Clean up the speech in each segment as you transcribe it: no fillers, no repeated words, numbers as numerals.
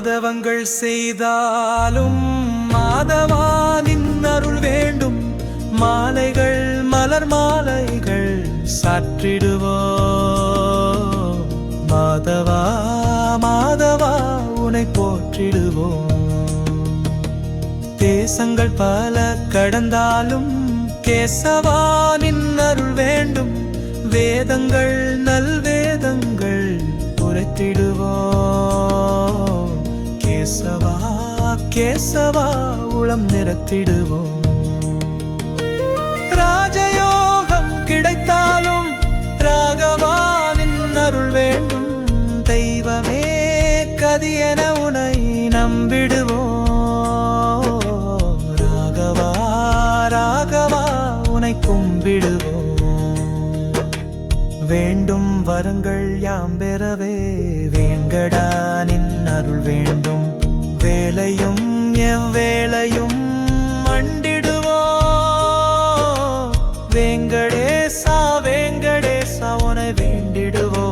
மாதவங்கள் செய்தாலும் மாதவானின் அருள் வேண்டும். மாலைகள் மலர் மாலைகள் சாற்றிடுவோ. மாதவா மாதவா உனை போற்றிடுவோம். தேசங்கள் பல கடந்தாலும் கேசவானின் அருள் வேண்டும். வேதங்கள் நல்வேதங்கள் உரைத்திடுவோம். கேசவா கேசவா உளம் நிறத்திடுவோம். ராஜயோகம் கிடைத்தாலும் ராகவானின் அருள் வேண்டும். தெய்வமே கதியென உனை நம்பிடுவோம். ராகவா ராகவா உனை கும்பிடுவோம். வேண்டும் வரங்கள் யாம் பெறவே வேங்கடா நின் அருள் வேண்டும். வேலையும் எவ்வேளையும் மண்டிடுவோ. வேங்கடேசா வேங்கடேசா உனை வேண்டிடுவோ.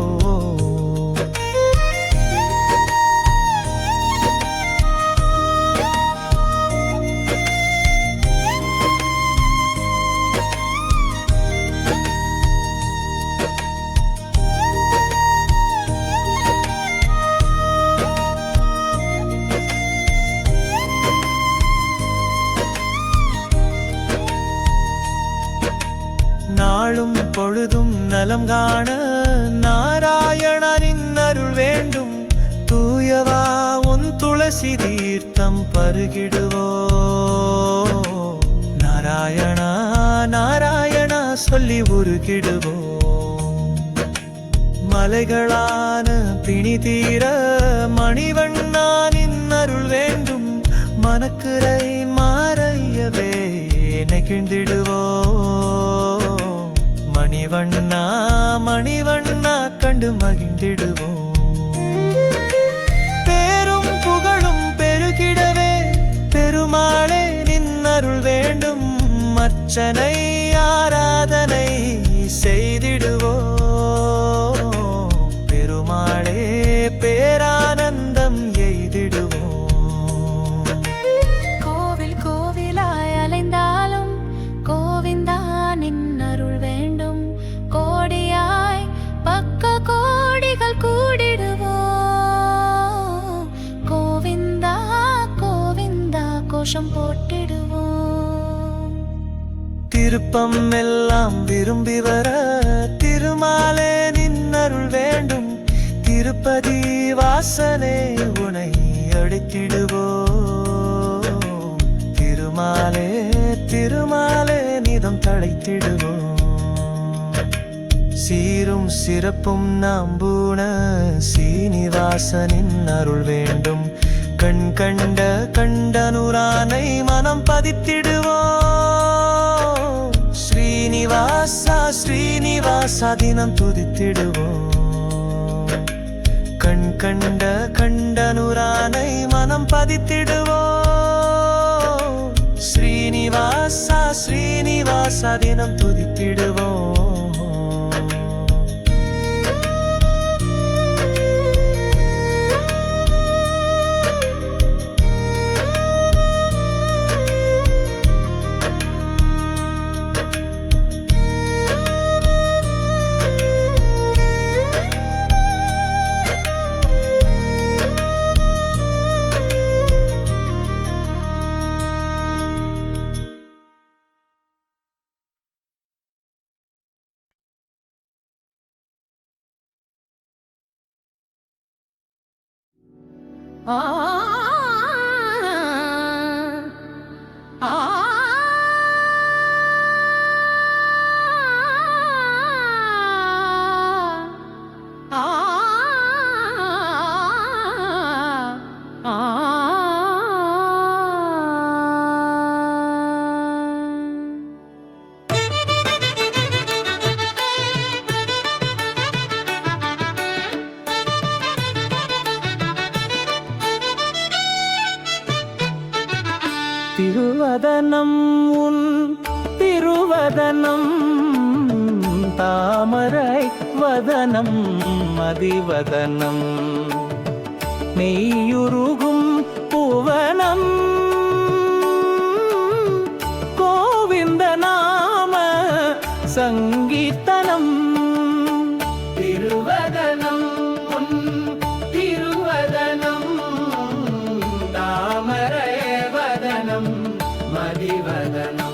நாளும் பொழுதும் நலம் காண நாராயணனின் அருள் வேண்டும். தூயவா உன் துளசி தீர்த்தம் பருகிடுவோ. நாராயணா நாராயணா சொல்லி உருகிடுவோ. மலைகளான பிணி தீர மணிவண்ணானின் அருள் வேண்டும். மனக்குறை மாறையவே நெகிழ்ந்திடுவோ. மணிவண்ணா மணிவண்ணா கண்டு மகிழ்ந்திடுவோம். பேரும் புகழும் பெருகிடவே பெருமாளே நின் அருள் வேண்டும். அர்ச்சனை ஆராதனை செய்திடுவோம். பெருமாளே பேரானந்தம் எய்திடுவோம். கோவில் கோவிலாய் அலைந்தாலும் கோவிந்தா நின் அருள் வேண்டும். கோடியாய் பக்க கோடிகள் கூடிடுவோம். கோவிந்தா கோவிந்தா கோஷம் போட்டிடுவோம். திருப்பம் எல்லாம் விரும்பி வர திருமாலே நின் அருள் வேண்டும். திருப்பதி வாசனே உனை அழைத்திடுவோம். திருமாலே திருமாலே நிதம் தழைத்திடுவோம். சீரும் சிறப்பும் நாம்பூன சீனிவாசனின் அருள் வேண்டும். கண் கண்ட கண்டனுரானை மனம் பதித்திடுவோம். ஸ்ரீனிவாசா ஸ்ரீனிவாசா தினம் துதித்திடுவோம். கண் கண்ட கண்டனுரானை மனம் பதித்திடுவோம். ஸ்ரீனிவாசா ஸ்ரீனிவாசா தினம் துதித்திடுவோம். ஆ ஆ திருவதனம் உன் திருவதனம் தாமரை வதனம் மதிவதனம் மெய்யுருகும் புவனம் கோவிந்த நாம சங்கீர்த்தனம் திருவதனம் உன் திருவதனம் தாமரவதனம் மதிவதனம்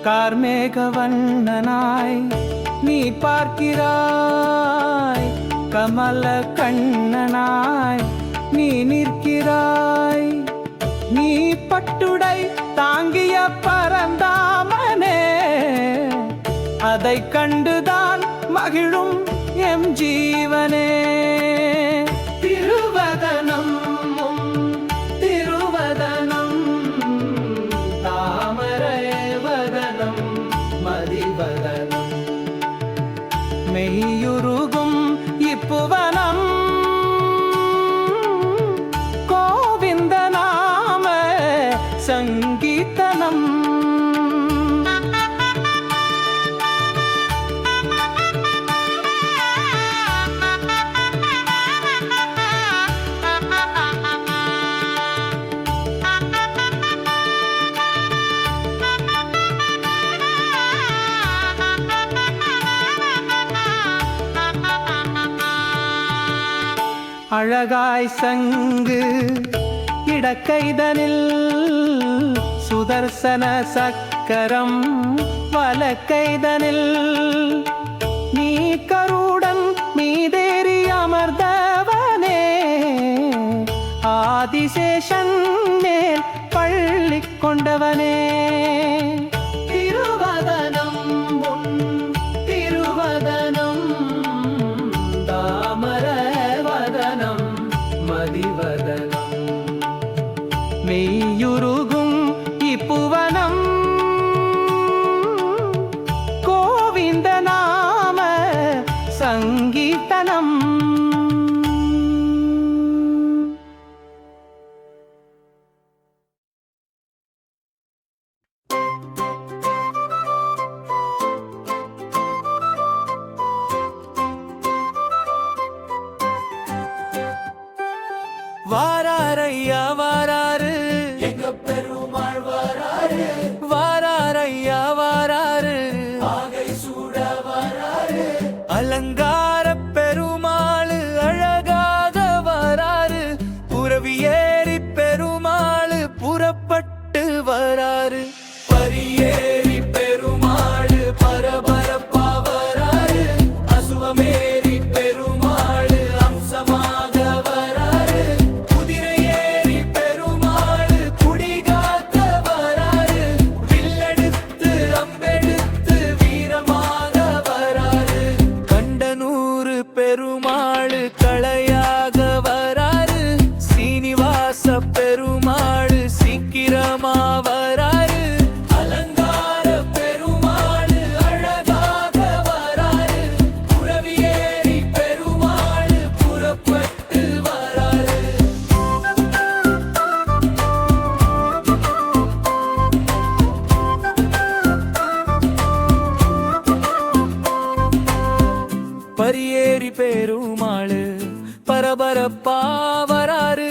கார்மேக வண்ணனாய் நீ பார்க்கிறாய், கமல கண்ணனாய் நீ நிற்கிறாய். நீ பட்டுடை தாங்கிய பரந்தாமனே, அதை கண்டுதான் மகிழும் எம் ஜீவனே. திருவதனம் திருவதனம் தாமரவதனம் மதிவதனம் மெய்யுருகும் இப்புவனம் கோவிந்த நாம சங்கீர்த்தனம். அழகாய் சங்கு இடக்கைதனில் சுதர்சன சக்கரம் வலக்கைதனில் நீ கருடன் மீதேறி அமர்ந்தவனே, ஆதிசேஷன் மேல் பள்ளி கொண்டவனே. திருவதனம் உன் திருவதனம் தாமரவதனம் மதிவதனம் மெய்யுருகும் இப்புவனம் கோவிந்த நாம சங்கீர்த்தனம். வாராரையா வாராரு எங்க பெருமாள் வாராரு, வாராரையா வாராரு ஆகை சூட வாராரு, அலங்கார பெருமாள் அழகாக வாராரு, புறவியேறி பெருமாள் புறப்பட்டு வராரு. பரியேறி பெருமாள் பரபரப்பா வராரு, அசுவமேறி பெருமாள் அம்சமாக வராரு, குதிரையேறி பெருமாள் குடிகாக்க வராரு, வில்லெடுத்து அம்பெடுத்து வீரமாக வராரு, கண்டனூர் பெருமாள் களையாக வராரு, சீனிவாச பெருமாள் சீக்கிரமா வராரு, அலங்கார பெருமாள் அழகாக வராரு, புறவியேறி பெருமாள் புறப்பட்டு வராரு. பரியேறி பெருமாள் பரபரப்பா வராரு,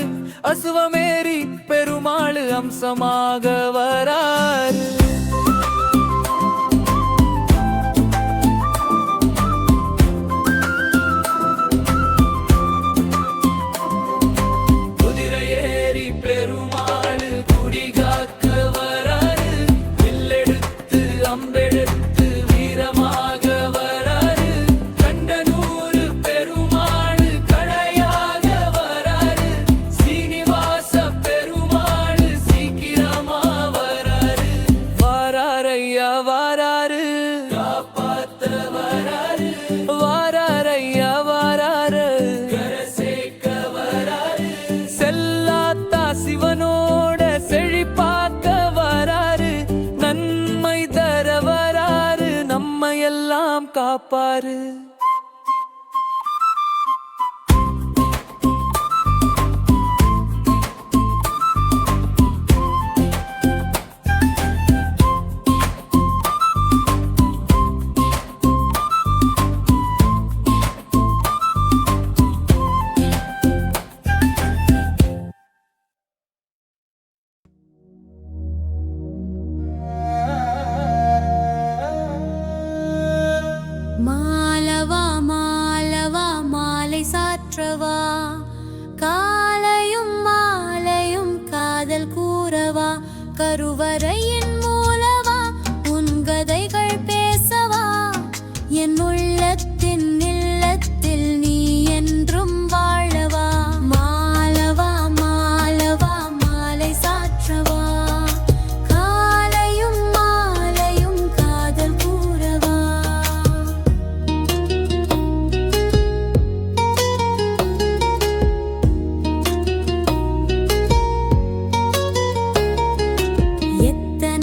அசுவமேறி பெருமாள் அம்சமாக வராரு. குதிரையேறி பெருமாள் குடிகாக்க வராரு, வில்லெடுத்து அம்பெடுத்து வீரமாக வராரு, கண்டனூர் பெருமாள் களையாக வராரு, சீனிவாச பெருமாள் சீக்கிரமா வராரு. வாராரையா வாராரு காப்பாத்த வராரு, வாராரையா வாராரு கரசேக்க வராரு, செல்லாத்தா சிவனோட செழிப்பாக்க வராரு, நன்மை தர வராரு. வராரு. மாலவா மாலவா மாலை சாற்றவா காலையும் மாலையும் காதல் கூறவா கருவறையின் மூலவா உன் கதைகள் பேசவா என் உள்ளத்தின் இல்லத்தில் நீ என்றும் வாழவா மாலவா மாலவா மாலை சாற்றவா காலையும் மாலையும் காதல் கூறவா. எத்தனை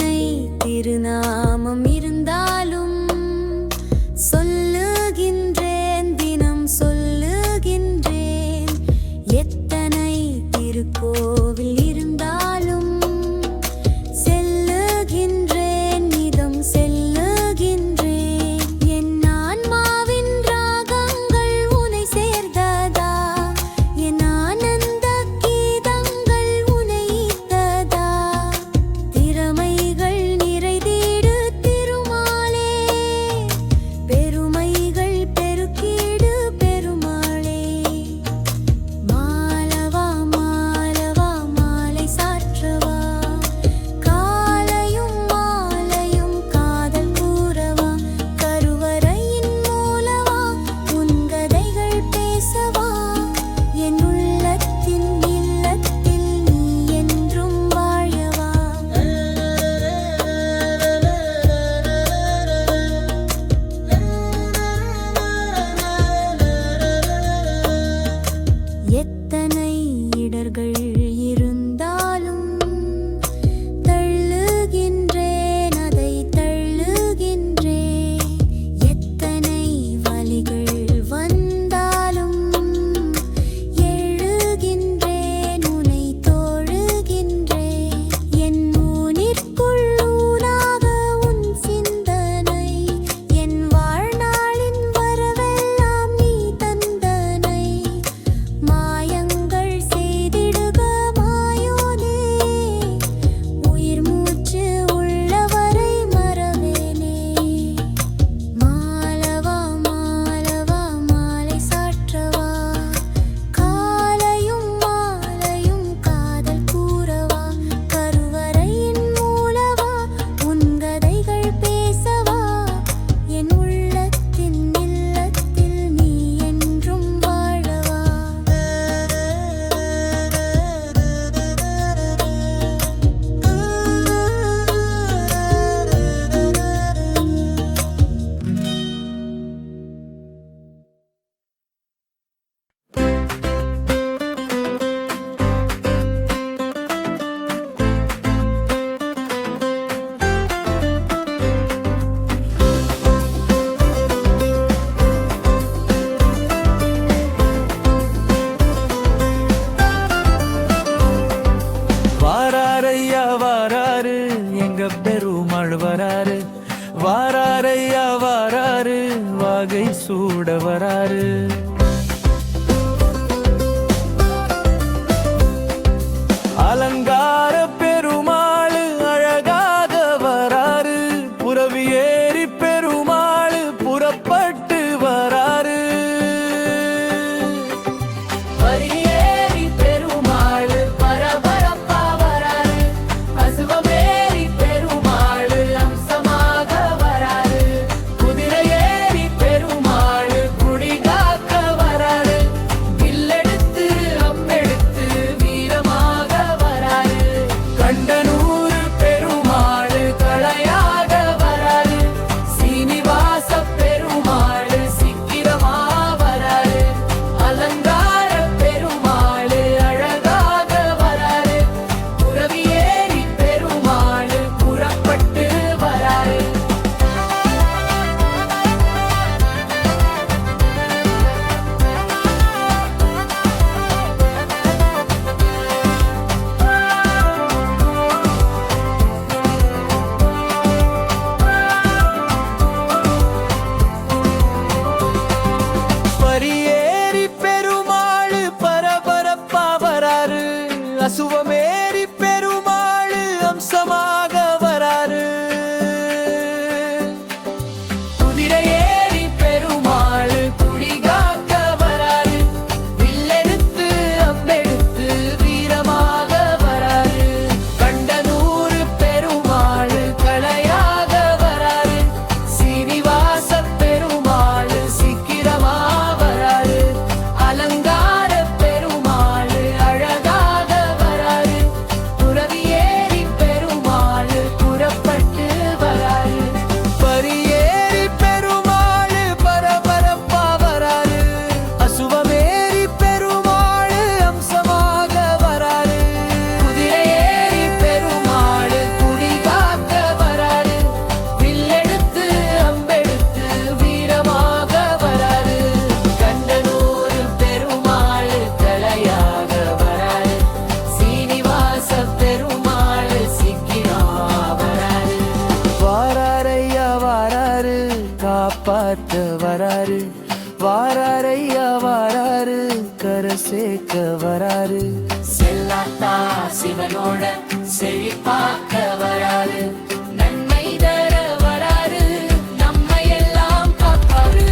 சேர்க்க வராரு. செல்லாத்தா சிவனோட செழிப்பாக்க வராரு. நன்மை தர வராரு. நம்மை எல்லாம் காப்பாரு.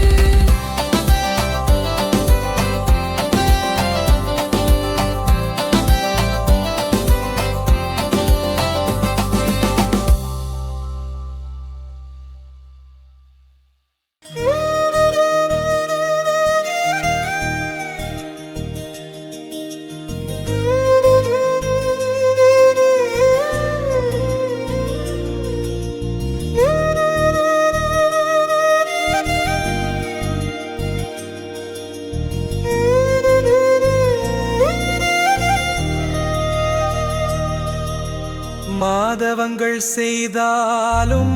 மாதவங்கள் செய்தாலும்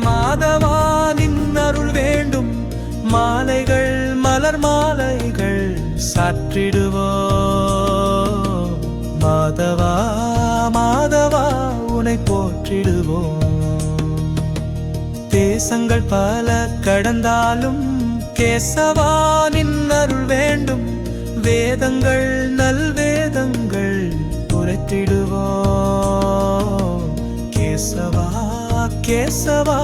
மாதவானின் அருள் வேண்டும். மாலைகள் மலர் மாலைகள் சாற்றிடுவோ. மாதவா மாதவா உனை போற்றிடுவோம். தேசங்கள் பல கடந்தாலும் கேசவானின் அருள் வேண்டும். வேதங்கள் நல்வேதங்கள் உரைத்திடுவோம். கேசவா கேசவா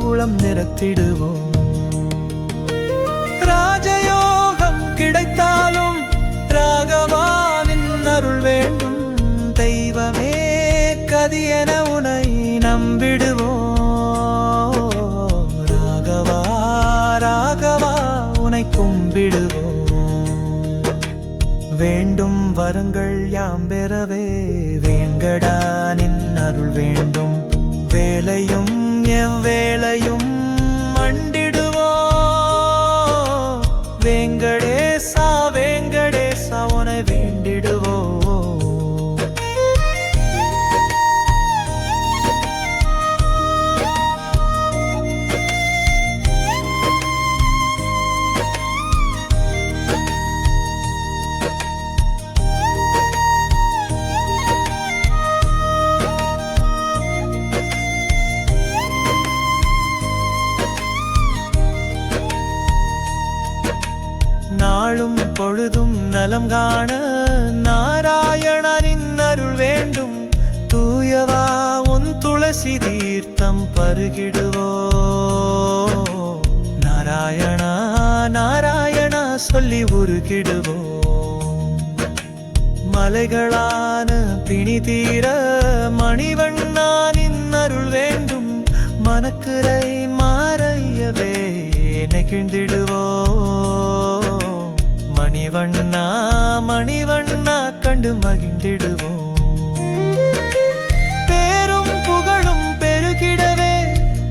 உளம் நிறத்திடுவோம். ராஜயோகம் கிடைத்தாலும் ராகவானின் அருள் வேண்டும். தெய்வமே கதியென உனை நம்பிடுவோம். ராகவா ராகவா உனை கும்பிடுவோம். வேண்டும் வரங்கள் யாம் பெறவே வேங்கடா நின் அருள் வேண்டும். வேலையும் எவ்வேளையும் மண்டிடுவோம். வேங்கடேசா வேங்கடேசா உனை வேண்டிடுவோம். நாளும் பொழுதும் நலம் காண நாராயணனின் அருள் வேண்டும். தூயவா உன் துளசி தீர்த்தம் பருகிடுவோ. நாராயணா நாராயணா சொல்லி உருகிடுவோ. மலைகளான பிணி தீர மணிவண்ணானின் அருள் வேண்டும். மனக்குறை மாறையவே நெகிழ்ந்திடுவோ. மணிவண்ணா மணிவண்ணா கண்டு மகிழ்ந்திடுவோம். பேரும் புகழும் பெருகிடவே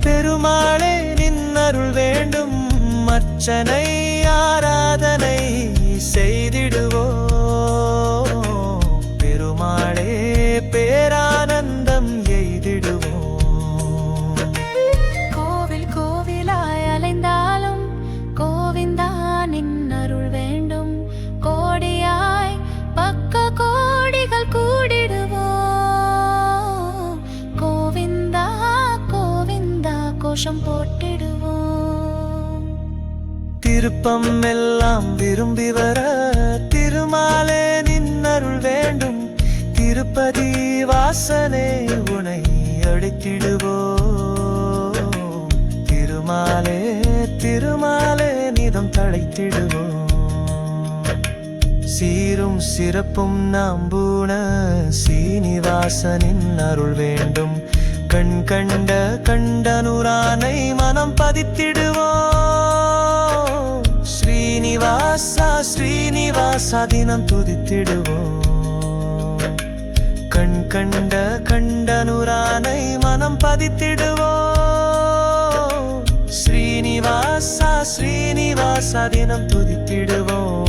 பெருமாளே நின் அருள் வேண்டும். அர்ச்சனை ஆராதனை செய்திடுவோம். பெருமாளே பேரானந்தம் எய்திடுவோம். கோவில் கோவிலாய் அலைந்தாலும் கோவிந்தா நின் அருள் வேண்டும். கோடியாய் பக்க கோடிகள் கூடிடுவோம். கோவிந்தா கோவிந்தா கோஷம் போட்டிடுவோம். திருப்பம் எல்லாம் விரும்பி வர திருமாலே நின் அருள் வேண்டும். திருப்பதி வாசனே உனை அழைத்திடுவோம். திருமாலே திருமாலே நிதம் தழைத்திடுவோம். சீரும் சிறப்பும் நாம்பூன சீனிவாசனின் அருள் வேண்டும். கண் கண்ட கண்டனுரானை மனம் பதித்திடுவோம். ஸ்ரீனிவாசா ஸ்ரீனிவாசா தினம் துதித்திடுவோம். கண் கண்ட கண்டனுரானை மனம் பதித்திடுவோம். ஸ்ரீனிவாசா ஸ்ரீனிவாசா தினம் துதித்திடுவோம்.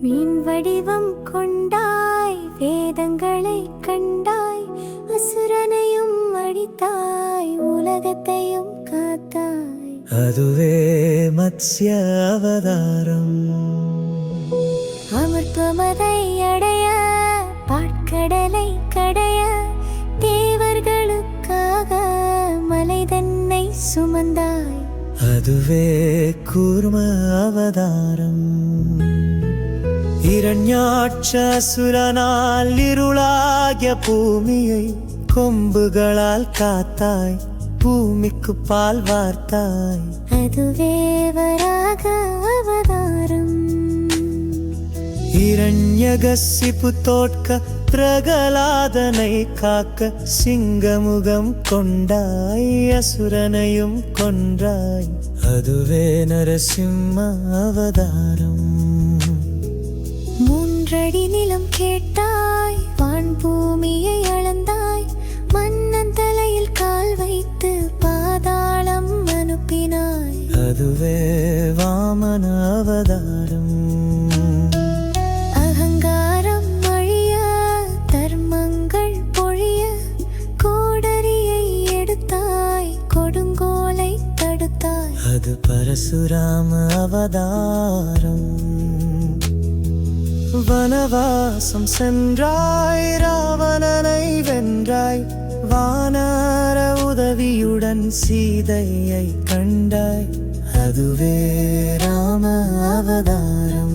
மீன் வடிவம் கொண்டாய், வேதங்களை கண்டாய், அசுரனையும் அடித்தாய், உலகத்தையும் காத்தாய். அதுவே மத்ஸ்ய அவதாரம். அமிர்தமதை அடைய, பாட்கடலை கடைய, தேவர்களுக்காக மலை தன்னை சுமந்தாய். அதுவே கூர்ம அவதாரம். இரண்யாட்சசுரனால் இருளாகிய பூமியை கொம்புகளால் காத்தாய், பூமிக்கு பால் வார்த்தாய். அதுவே வராக அவதாரம். இரண்யகசிபு தோற்க பிரகலாதனை காக்க சிங்கமுகம் கொண்டாய், அசுரனையும் கொன்றாய். அதுவே நரசிம்ம அவதாரம். மூன்றடி நிலம் கேட்டாய், வான் பூமியை அளந்தாய், மன்னன் தலையில் கால் வைத்து பாதாளம் அனுப்பினாய். அதுவே வாமன அவதாரம். அகங்காரம் அழிய, தர்மங்கள் பொழிய, கோடரியை எடுத்தாய், கொடுங்கோலை தடுத்தாய். அது பரசுராம அவதாரம். வனவாசம் சென்றாய், ராவணனை வென்றாய், வானர உதவியுடன் சீதையை கண்டாய். அதுவே ராம அவதாரம்.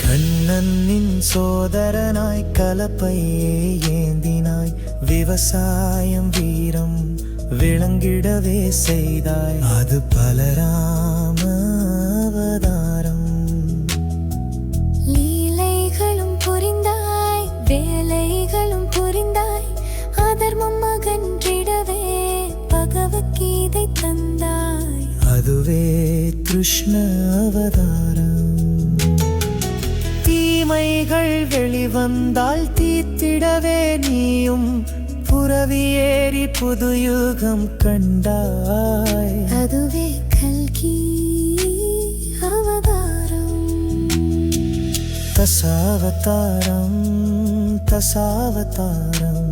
கண்ணனின் சோதரனாய் கலப்பையே ஏந்தினாய், விவசாயம் வீரம் விளங்கிடவே செய்தாய். அது பலராம அவதாரம். லீலைகளும் புரிந்தாய், வேலைகளும் புரிந்தாய், அதர்மம் அகன்றிடவே பகவத்கீதை தந்தாய். அதுவே கிருஷ்ண அவதாரம். தீமைகள் வெளிவந்தால் தீர்த்திடவே நீயும் புறவியேறி புதுயுகம் கண்டாய். அதுவே கல்கி அவதாரம். தசாவதாரம், தசாவதாரம்,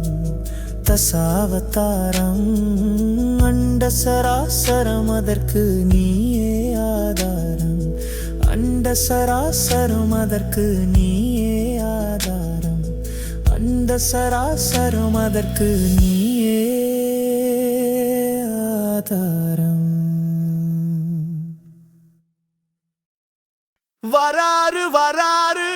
தசாவதாரம். அண்ட சராசரம் அதற்கு நீயே ஆதாரம். அண்ட சராசரம் அதற்கு நீயே ஆதாரம். அண்ட சராசரம் அதற்கு நீயே ஆதாரம். வராரு வராரு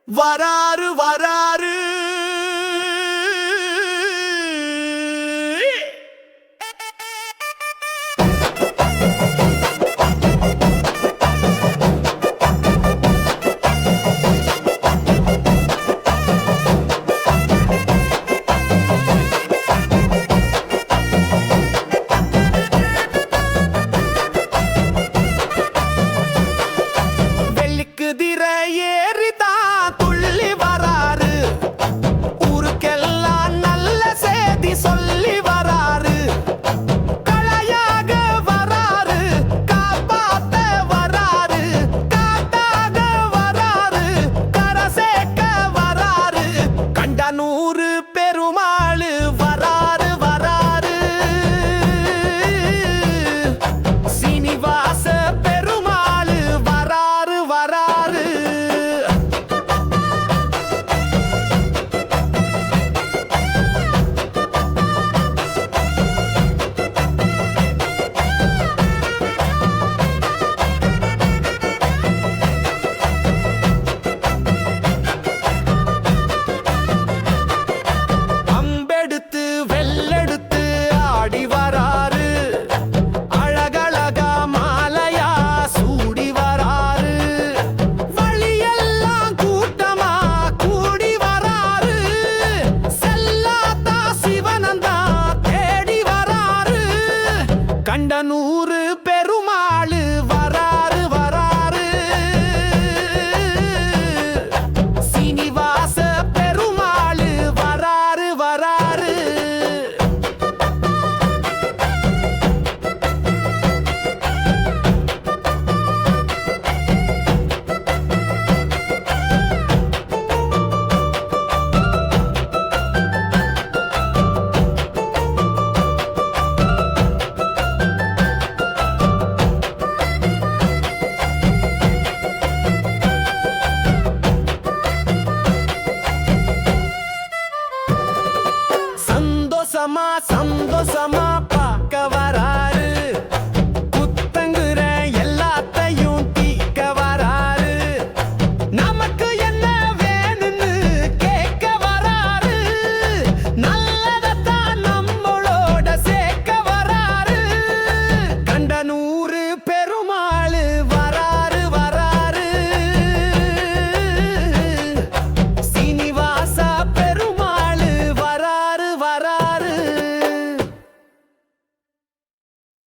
வராரு வராரு. கண்ட நூறு